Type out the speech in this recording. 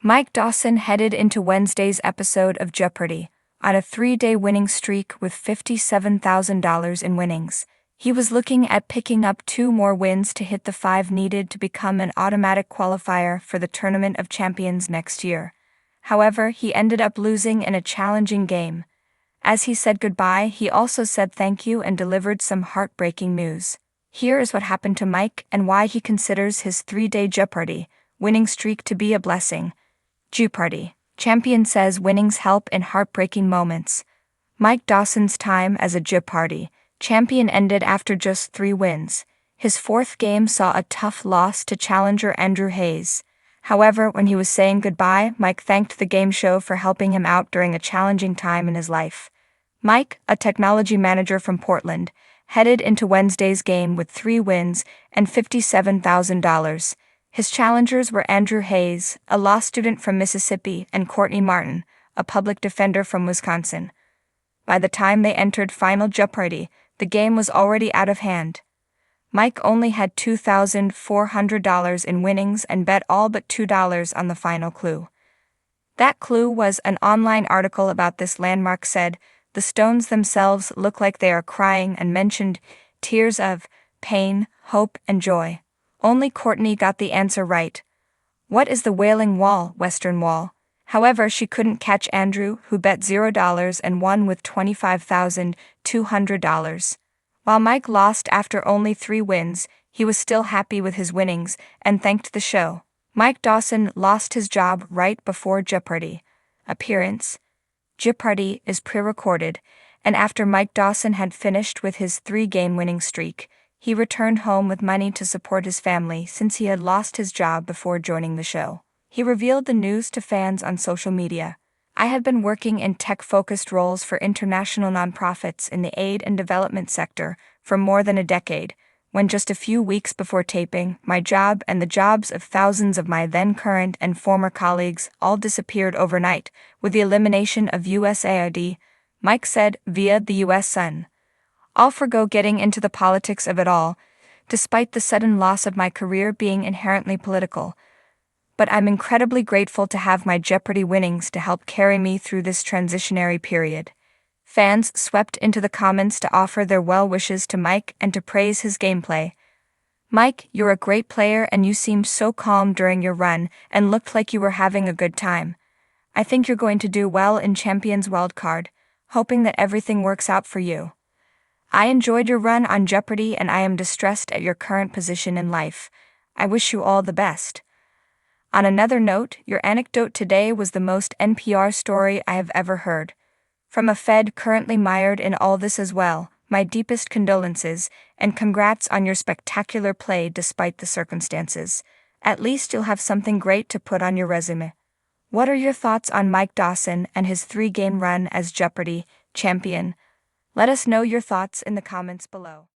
Mike Dawson headed into Wednesday's episode of Jeopardy on a 3-day winning streak with $57,000 in winnings. He was looking at picking up 2 more wins to hit the 5 needed to become an automatic qualifier for the Tournament of Champions next year. However, he ended up losing in a challenging game. As he said goodbye, he also said thank you and delivered some heartbreaking news. Here is what happened to Mike and why he considers his 3-day Jeopardy winning streak to be a blessing. Jeopardy champion says winnings help in heartbreaking moments. Mike Dawson's time as a Jeopardy champion ended after just 3 wins. His 4th game saw a tough loss to challenger Andrew Hayes. However, when he was saying goodbye, Mike thanked the game show for helping him out during a challenging time in his life. Mike, a technology manager from Portland, headed into Wednesday's game with 3 wins and $57,000. His challengers were Andrew Hayes, a law student from Mississippi, and Courtney Martin, a public defender from Wisconsin. By the time they entered Final Jeopardy, the game was already out of hand. Mike only had $2,400 in winnings and bet all but $2 on the final clue. That clue was an online article about this landmark said, "The stones themselves look like they are crying," and mentioned tears of pain, hope, and joy. Only Courtney got the answer right. What is the Wailing Wall, Western Wall? However, she couldn't catch Andrew, who bet $0 and won with $25,200. While Mike lost after only 3 wins, he was still happy with his winnings and thanked the show. Mike Dawson lost his job right before Jeopardy appearance. Jeopardy is pre-recorded, and after Mike Dawson had finished with his 3-game winning streak, he returned home with money to support his family since he had lost his job before joining the show. He revealed the news to fans on social media. "I have been working in tech-focused roles for international nonprofits in the aid and development sector for more than a decade, when just a few weeks before taping, my job and the jobs of thousands of my then current and former colleagues all disappeared overnight with the elimination of USAID," Mike said via the U.S. Sun. "I'll forgo getting into the politics of it all, despite the sudden loss of my career being inherently political. But I'm incredibly grateful to have my Jeopardy winnings to help carry me through this transitionary period." Fans swept into the comments to offer their well wishes to Mike and to praise his gameplay. "Mike, you're a great player and you seemed so calm during your run and looked like you were having a good time. I think you're going to do well in Champions Wildcard, hoping that everything works out for you. I enjoyed your run on Jeopardy and I am distressed at your current position in life. I wish you all the best." On another note, your anecdote today was the most NPR story I have ever heard. From a Fed currently mired in all this as well, my deepest condolences, and congrats on your spectacular play despite the circumstances. At least you'll have something great to put on your resume. What are your thoughts on Mike Dawson and his 3-game run as Jeopardy champion? Let us know your thoughts in the comments below.